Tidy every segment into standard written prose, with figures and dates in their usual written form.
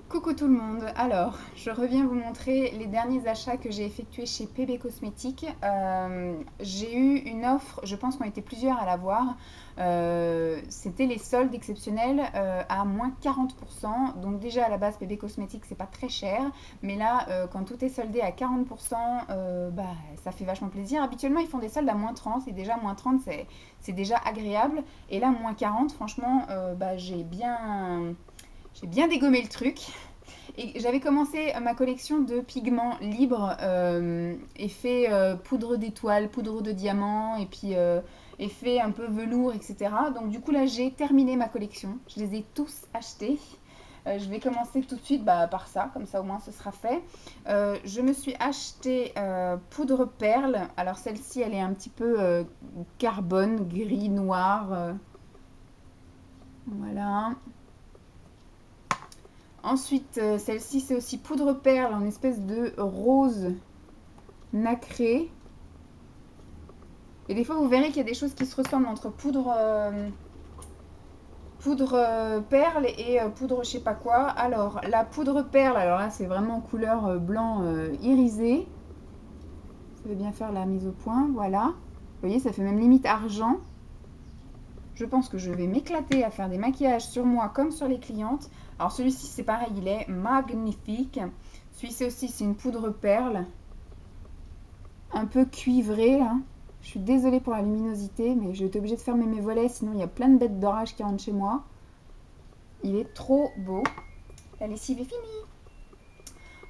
Coucou tout le monde, alors je reviens vous montrer les derniers achats que j'ai effectués chez PB Cosmétiques. J'ai eu une offre, je pense qu'on était plusieurs à l'avoir. C'était les soldes exceptionnels à moins 40%. Donc déjà à la base PB Cosmétiques c'est pas très cher, mais là quand tout est soldé à 40%, bah, ça fait vachement plaisir. Habituellement ils font des soldes à moins 30 et déjà moins 30 c'est déjà agréable. Et là moins 40, franchement bah, j'ai bien dégommé le truc. Et j'avais commencé ma collection de pigments libres, effet poudre d'étoile, poudre de diamant, et puis effet un peu velours, etc. Donc du coup là j'ai terminé ma collection. Je les ai tous achetés. Je vais commencer tout de suite par ça, comme ça au moins ce sera fait. Je me suis acheté poudre perle. Alors celle-ci elle est un petit peu carbone, gris, noir. Voilà. Ensuite, celle-ci, c'est aussi poudre perle en espèce de rose nacré. Et des fois, vous verrez qu'il y a des choses qui se ressemblent entre poudre perle et poudre je sais pas quoi. Alors, la poudre perle, alors là, c'est vraiment couleur blanc irisé. Ça veut bien faire la mise au point, voilà. Vous voyez, ça fait même limite argent. Je pense que je vais m'éclater à faire des maquillages sur moi comme sur les clientes. Alors celui-ci, c'est pareil, il est magnifique. Celui-ci aussi, c'est une poudre perle. Un peu cuivré là. Je suis désolée pour la luminosité, mais j'ai été obligée de fermer mes volets, sinon il y a plein de bêtes d'orage qui rentrent chez moi. Il est trop beau. La lessive est finie.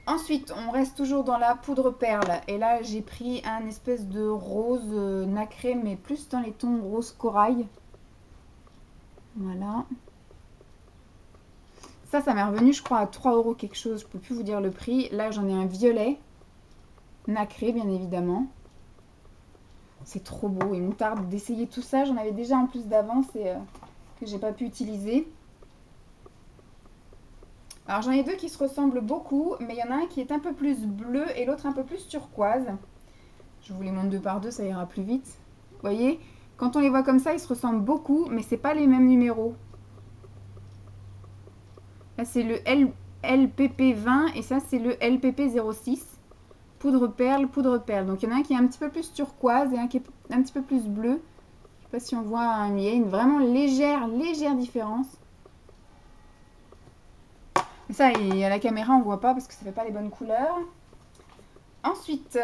Ensuite, on reste toujours dans la poudre perle. Et là, j'ai pris un espèce de rose nacré, mais plus dans les tons rose corail. Voilà. Ça m'est revenu, je crois, à 3 € quelque chose. Je peux plus vous dire le prix. Là, j'en ai un violet nacré, bien évidemment. C'est trop beau. Il me tarde d'essayer tout ça. J'en avais déjà en plus d'avance et que j'ai pas pu utiliser. Alors j'en ai deux qui se ressemblent beaucoup, mais il y en a un qui est un peu plus bleu et l'autre un peu plus turquoise. Je vous les montre deux par deux, ça ira plus vite. Vous voyez, quand on les voit comme ça, ils se ressemblent beaucoup, mais c'est pas les mêmes numéros. Là c'est le LPP 20 et ça c'est le LPP 06. Poudre perle, poudre perle. Donc il y en a un qui est un petit peu plus turquoise et un qui est un petit peu plus bleu. Je sais pas si on voit, il y a une vraiment légère différence. Ça, et à la caméra, on voit pas parce que ça fait pas les bonnes couleurs. Ensuite,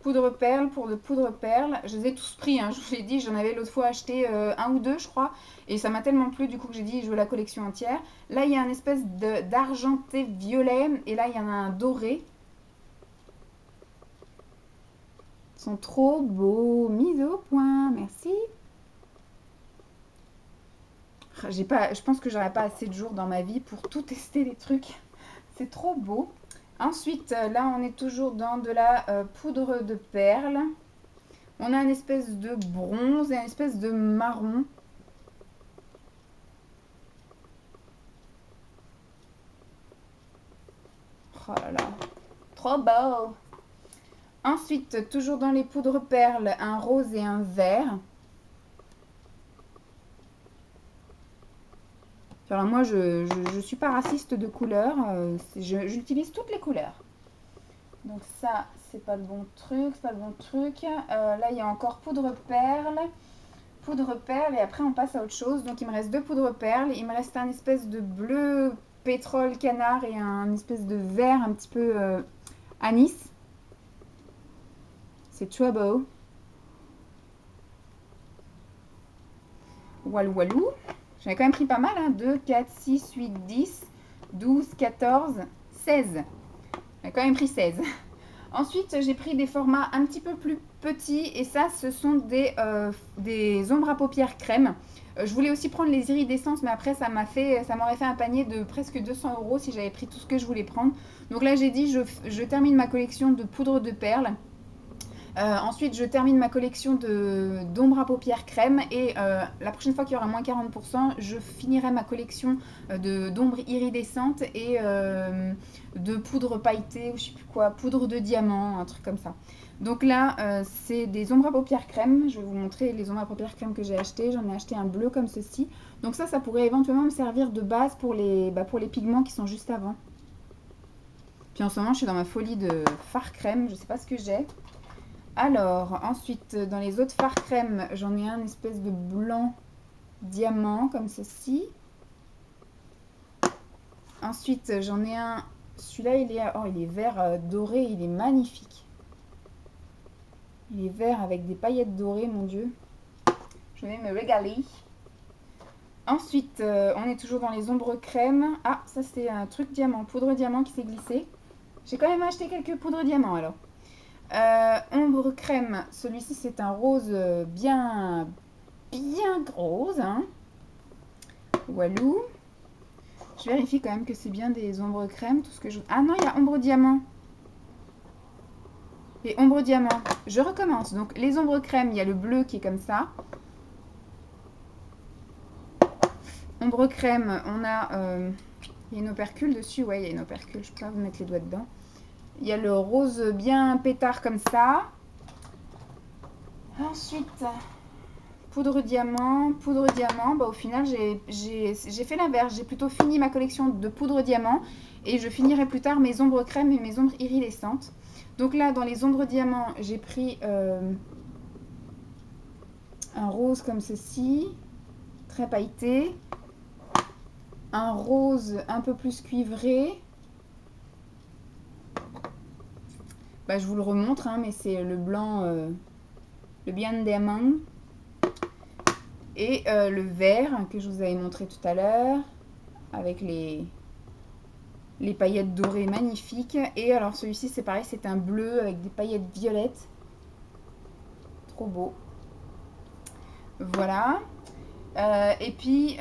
poudre perle pour de poudre perle. Je les ai tous pris, hein, je vous l'ai dit, j'en avais l'autre fois acheté un ou deux, je crois. Et ça m'a tellement plu, du coup, que j'ai dit, je veux la collection entière. Là, il y a un espèce d'argenté violet. Et là, il y en a un doré. Ils sont trop beaux. Mise au point, merci. Je pense que j'aurais pas assez de jours dans ma vie pour tout tester les trucs. C'est trop beau. Ensuite, là, on est toujours dans de la poudre de perle. On a une espèce de bronze et une espèce de marron. Oh là là, trop beau. Ensuite, toujours dans les poudres perles, un rose et un vert. Alors moi, je suis pas raciste de couleurs. J'utilise toutes les couleurs. Donc ça, c'est pas le bon truc, c'est pas le bon truc. Là, il y a encore poudre perle et après on passe à autre chose. Donc il me reste deux poudres perles, il me reste un espèce de bleu pétrole canard et un espèce de vert un petit peu anis. C'est trop beau. Walou walou. J'en ai quand même pris pas mal, hein. 2, 4, 6, 8, 10, 12, 14, 16. J'en ai quand même pris 16. Ensuite, j'ai pris des formats un petit peu plus petits et ça, ce sont des ombres à paupières crème. Je voulais aussi prendre les iridescences, mais après, ça m'aurait fait un panier de presque 200 € si j'avais pris tout ce que je voulais prendre. Donc là, j'ai dit, je termine ma collection de poudre de perles. Ensuite, je termine ma collection d'ombres à paupières crème et la prochaine fois qu'il y aura moins 40%, je finirai ma collection d'ombres iridescentes et de poudre pailletée ou je sais plus quoi, poudre de diamant, un truc comme ça. Donc là, c'est des ombres à paupières crème. Je vais vous montrer les ombres à paupières crème que j'ai achetées. J'en ai acheté un bleu comme ceci. Donc ça pourrait éventuellement me servir de base pour les pigments qui sont juste avant. Puis en ce moment, je suis dans ma folie de fard crème. Je ne sais pas ce que j'ai. Alors, ensuite, dans les autres fards crème, j'en ai un espèce de blanc diamant comme ceci. Ensuite, j'en ai un. Celui-là, il est vert doré. Il est magnifique. Il est vert avec des paillettes dorées, mon Dieu. Je vais me régaler. Ensuite, on est toujours dans les ombres crème. Ah, ça c'est un truc diamant, poudre diamant qui s'est glissé. J'ai quand même acheté quelques poudres diamant alors. Ombre crème, celui-ci c'est un rose bien rose. Hein. Walou. Je vérifie quand même que c'est bien des ombres crème. Tout ce que je... Ah non, il y a ombre diamant. Et ombre diamant. Je recommence. Donc les ombres crème, il y a le bleu qui est comme ça. Ombre crème, on a... il y a une opercule dessus. Ouais, il y a une opercule. Je peux pas vous mettre les doigts dedans. Il y a le rose bien pétard comme ça. Ensuite, poudre diamant. Poudre diamant, bah, au final, j'ai fait l'inverse. J'ai plutôt fini ma collection de poudre diamant. Et je finirai plus tard mes ombres crème et mes ombres iridescentes. Donc là, dans les ombres diamant, j'ai pris un rose comme ceci. Très pailleté. Un rose un peu plus cuivré. Bah, je vous le remontre, hein, mais c'est le blanc, le bien diamant. Et le vert que je vous avais montré tout à l'heure, avec les paillettes dorées magnifiques. Et alors celui-ci, c'est pareil, c'est un bleu avec des paillettes violettes. Trop beau. Voilà. Et puis,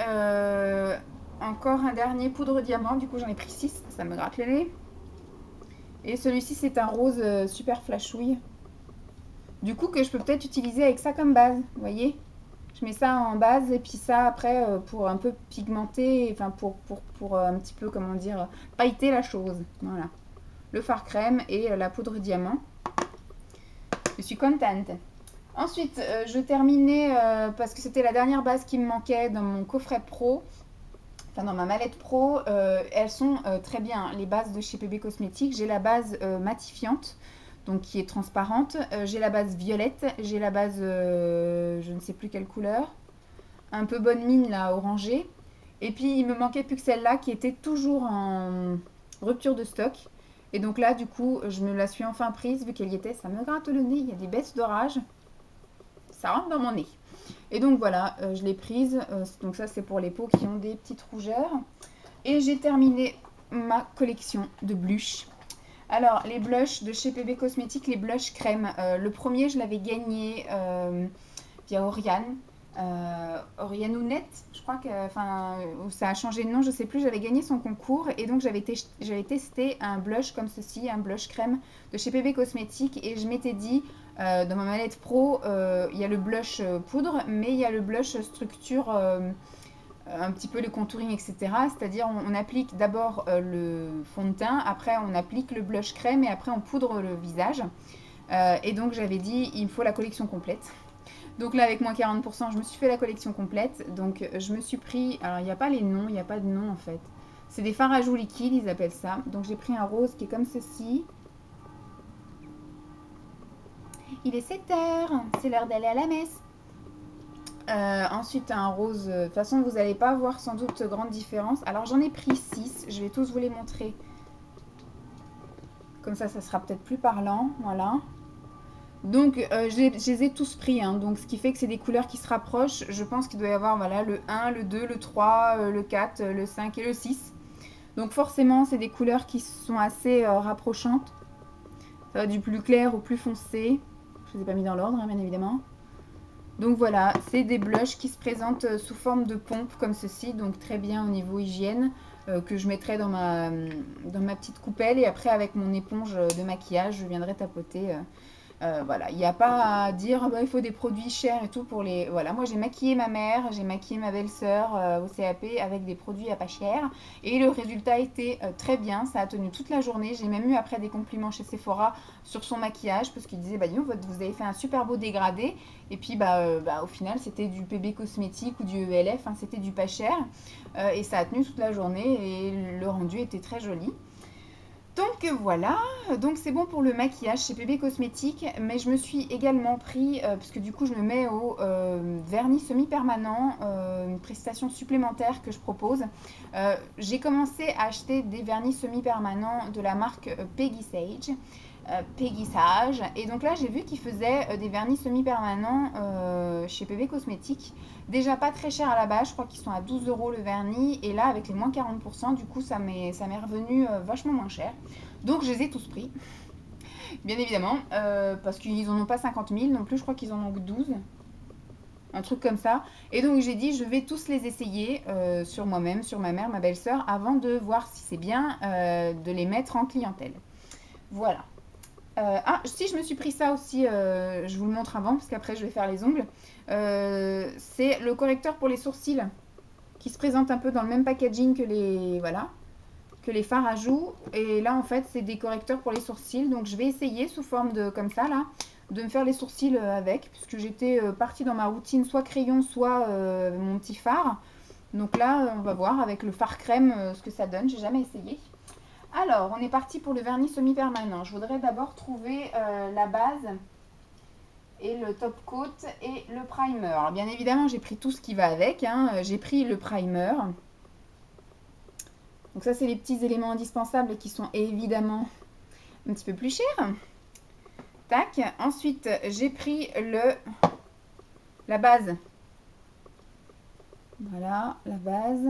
encore un dernier poudre diamant. Du coup, j'en ai pris 6. Ça me gratte le nez. Et celui-ci, c'est un rose super flashouille. Du coup, que je peux peut-être utiliser avec ça comme base. Vous voyez ? Je mets ça en base et puis ça après pour un peu pigmenter, enfin pour un petit peu, comment dire, pailleter la chose. Voilà. Le fard crème et la poudre diamant. Je suis contente. Ensuite, je terminais, parce que c'était la dernière base qui me manquait dans mon coffret pro, enfin dans ma mallette pro. Elles sont très bien, les bases de chez PB Cosmétiques. J'ai la base matifiante, donc qui est transparente. J'ai la base violette, j'ai la base, je ne sais plus quelle couleur, un peu bonne mine là, orangée. Et puis il me manquait plus que celle-là qui était toujours en rupture de stock. Et donc là, du coup, je me la suis enfin prise, vu qu'elle y était. Ça me gratte le nez, il y a des bêtes d'orage. Ça rentre dans mon nez. Et donc voilà, je l'ai prise. Donc ça, c'est pour les peaux qui ont des petites rougeurs. Et j'ai terminé ma collection de blushs. Alors, les blushs de chez PB Cosmétiques, les blushs crème. Le premier, je l'avais gagné via Oriane. Oriane ou Net, je crois que ça a changé de nom, je sais plus. J'avais gagné son concours et donc j'avais testé un blush comme ceci, un blush crème de chez PB Cosmétiques. Et je m'étais dit, dans ma mallette pro, il y a le blush poudre, mais il y a le blush structure, un petit peu le contouring, etc. C'est-à-dire on applique d'abord le fond de teint, après on applique le blush crème et après on poudre le visage. Et donc j'avais dit, il me faut la collection complète. Donc là, avec moins 40%, je me suis fait la collection complète. Donc je me suis pris... Alors, il n'y a pas les noms, il n'y a pas de nom en fait. C'est des fards à joues liquides, ils appellent ça. Donc j'ai pris un rose qui est comme ceci. Il est 7h, c'est l'heure d'aller à la messe. Ensuite, un rose... De toute façon, vous n'allez pas voir sans doute grande différence. Alors j'en ai pris 6, je vais tous vous les montrer. Comme ça sera peut-être plus parlant. Voilà. Donc, je les ai tous pris, hein, donc ce qui fait que c'est des couleurs qui se rapprochent. Je pense qu'il doit y avoir voilà, le 1, le 2, le 3, le 4, le 5 et le 6. Donc forcément, c'est des couleurs qui sont assez rapprochantes. Ça va du plus clair au plus foncé. Je ne les ai pas mis dans l'ordre, hein, bien évidemment. Donc voilà, c'est des blushs qui se présentent sous forme de pompe comme ceci. Donc très bien au niveau hygiène, que je mettrai dans ma petite coupelle. Et après, avec mon éponge de maquillage, je viendrai tapoter... Voilà, il n'y a pas à dire, ah bah, il faut des produits chers et tout pour les... Voilà, moi j'ai maquillé ma mère, j'ai maquillé ma belle-sœur au CAP avec des produits à pas cher. Et le résultat était très bien, ça a tenu toute la journée. J'ai même eu après des compliments chez Sephora sur son maquillage, parce qu'ils disaient, bah dis donc, vous avez fait un super beau dégradé. Et puis au final, c'était du PB Cosmétique ou du ELF, hein, c'était du pas cher. Et ça a tenu toute la journée et le rendu était très joli. Donc voilà, donc c'est bon pour le maquillage chez PB Cosmétiques, mais je me suis également pris, parce que du coup je me mets au vernis semi-permanent, une prestation supplémentaire que je propose. J'ai commencé à acheter des vernis semi-permanents de la marque Peggy Sage. Peggy Sage. Et donc là, j'ai vu qu'ils faisaient des vernis semi-permanents chez PB Cosmétiques. Déjà pas très cher à la base, je crois qu'ils sont à 12 € le vernis. Et là, avec les moins 40%, du coup, ça m'est revenu vachement moins cher. Donc, je les ai tous pris, bien évidemment, parce qu'ils en ont pas 50 000 non plus, je crois qu'ils en ont que 12. Un truc comme ça. Et donc, j'ai dit, je vais tous les essayer sur moi-même, sur ma mère, ma belle-sœur, avant de voir si c'est bien de les mettre en clientèle. Voilà. Si, je me suis pris ça aussi, je vous le montre avant, parce qu'après je vais faire les ongles. C'est le correcteur pour les sourcils, qui se présente un peu dans le même packaging que les, voilà, que les fards à joues. Et là, en fait, c'est des correcteurs pour les sourcils. Donc, je vais essayer sous forme de, comme ça, là, de me faire les sourcils avec, puisque j'étais partie dans ma routine, soit crayon, soit mon petit fard. Donc là, on va voir avec le fard crème ce que ça donne. J'ai jamais essayé. Alors, on est parti pour le vernis semi-permanent. Je voudrais d'abord trouver la base et le top coat et le primer. Alors, bien évidemment, j'ai pris tout ce qui va avec, hein. J'ai pris le primer. Donc ça, c'est les petits éléments indispensables qui sont évidemment un petit peu plus chers. Tac. Ensuite, j'ai pris la base. Voilà, la base.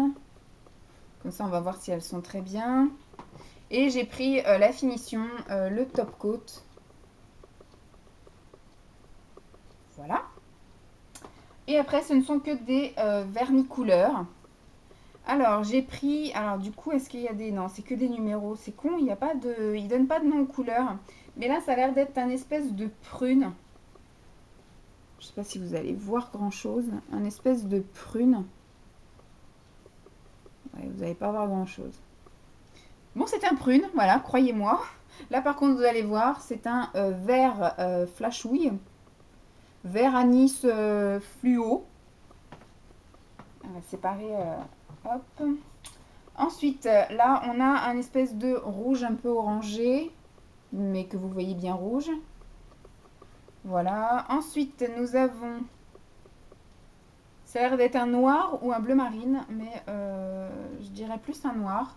Comme ça, on va voir si elles sont très bien. Et j'ai pris la finition, le top coat. Voilà. Et après, ce ne sont que des vernis couleurs. Alors, j'ai pris... Alors, du coup, est-ce qu'il y a des... Non, c'est que des numéros. C'est con, il n'y a pas de... Ils ne donnent pas de nom aux couleurs. Mais là, ça a l'air d'être un espèce de prune. Je ne sais pas si vous allez voir grand-chose. Un espèce de prune. Ouais, vous n'allez pas voir grand-chose. Bon, c'est un prune, voilà, croyez-moi. Là, par contre, vous allez voir, c'est un vert flashouille. Vert anis fluo. On va séparer. Hop. Ensuite, là, on a un espèce de rouge un peu orangé, mais que vous voyez bien rouge. Voilà. Ensuite, nous avons... Ça a l'air d'être un noir ou un bleu marine, mais je dirais plus un noir.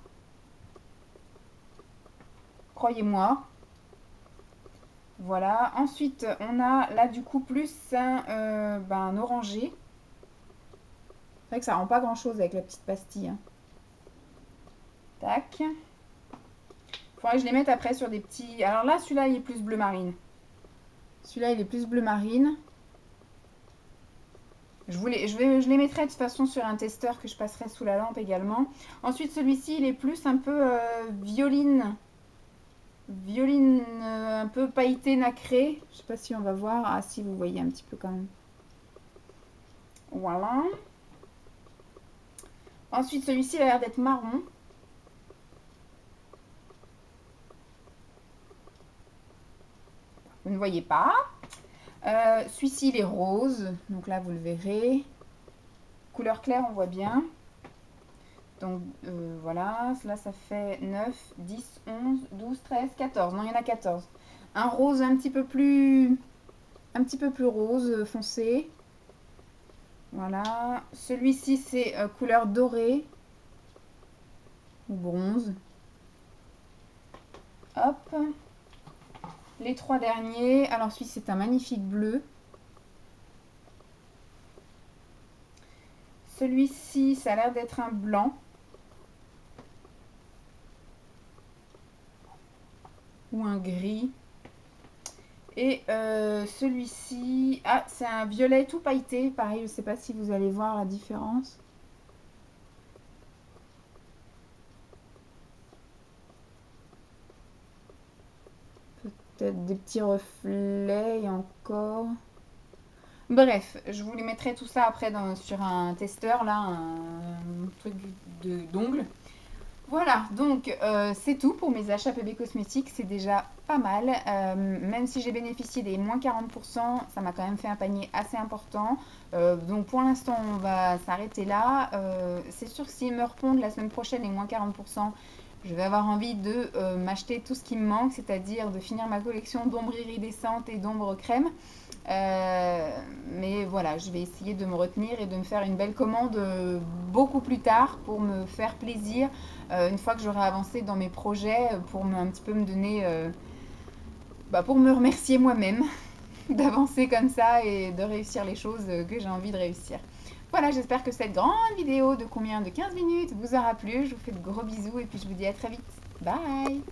Croyez-moi. Voilà. Ensuite, on a là du coup plus un orangé. C'est vrai que ça rend pas grand-chose avec la petite pastille, hein. Tac. Faudrait que je les mette après sur des petits... Alors là, celui-là, il est plus bleu marine. Celui-là, il est plus bleu marine. Je les mettrai de toute façon sur un testeur que je passerai sous la lampe également. Ensuite, celui-ci, il est plus un peu violine. Violine un peu pailleté, nacré. Je sais pas si on va voir. Ah si, vous voyez un petit peu quand même. Voilà. Ensuite, celui-ci, il a l'air d'être marron. Vous ne voyez pas. Celui-ci, il est rose. Donc là, vous le verrez. Couleur claire, on voit bien. Donc voilà, là ça fait 9, 10, 11, 12, 13, 14. Non, il y en a 14. Un rose un petit peu plus rose foncé. Voilà. Celui-ci c'est couleur dorée ou bronze. Hop. Les trois derniers. Alors celui-ci c'est un magnifique bleu. Celui-ci, ça a l'air d'être un blanc. Ou un gris. Et celui-ci, ah, c'est un violet tout pailleté. Pareil, je ne sais pas si vous allez voir la différence. Peut-être des petits reflets et encore. Bref, je vous les mettrai tout ça après sur un testeur, là, un truc d'ongles. Voilà, donc c'est tout pour mes achats PB Cosmétiques, c'est déjà pas mal. Même si j'ai bénéficié des moins 40%, ça m'a quand même fait un panier assez important. Donc pour l'instant, on va s'arrêter là. C'est sûr que s'ils me répondent la semaine prochaine les moins 40%, je vais avoir envie de m'acheter tout ce qui me manque, c'est-à-dire de finir ma collection d'ombres iridescentes et d'ombres crème. Mais voilà, je vais essayer de me retenir et de me faire une belle commande beaucoup plus tard pour me faire plaisir une fois que j'aurai avancé dans mes projets pour un petit peu me donner, pour me remercier moi-même d'avancer comme ça et de réussir les choses que j'ai envie de réussir. Voilà, j'espère que cette grande vidéo de combien de 15 minutes vous aura plu. Je vous fais de gros bisous et puis je vous dis à très vite. Bye!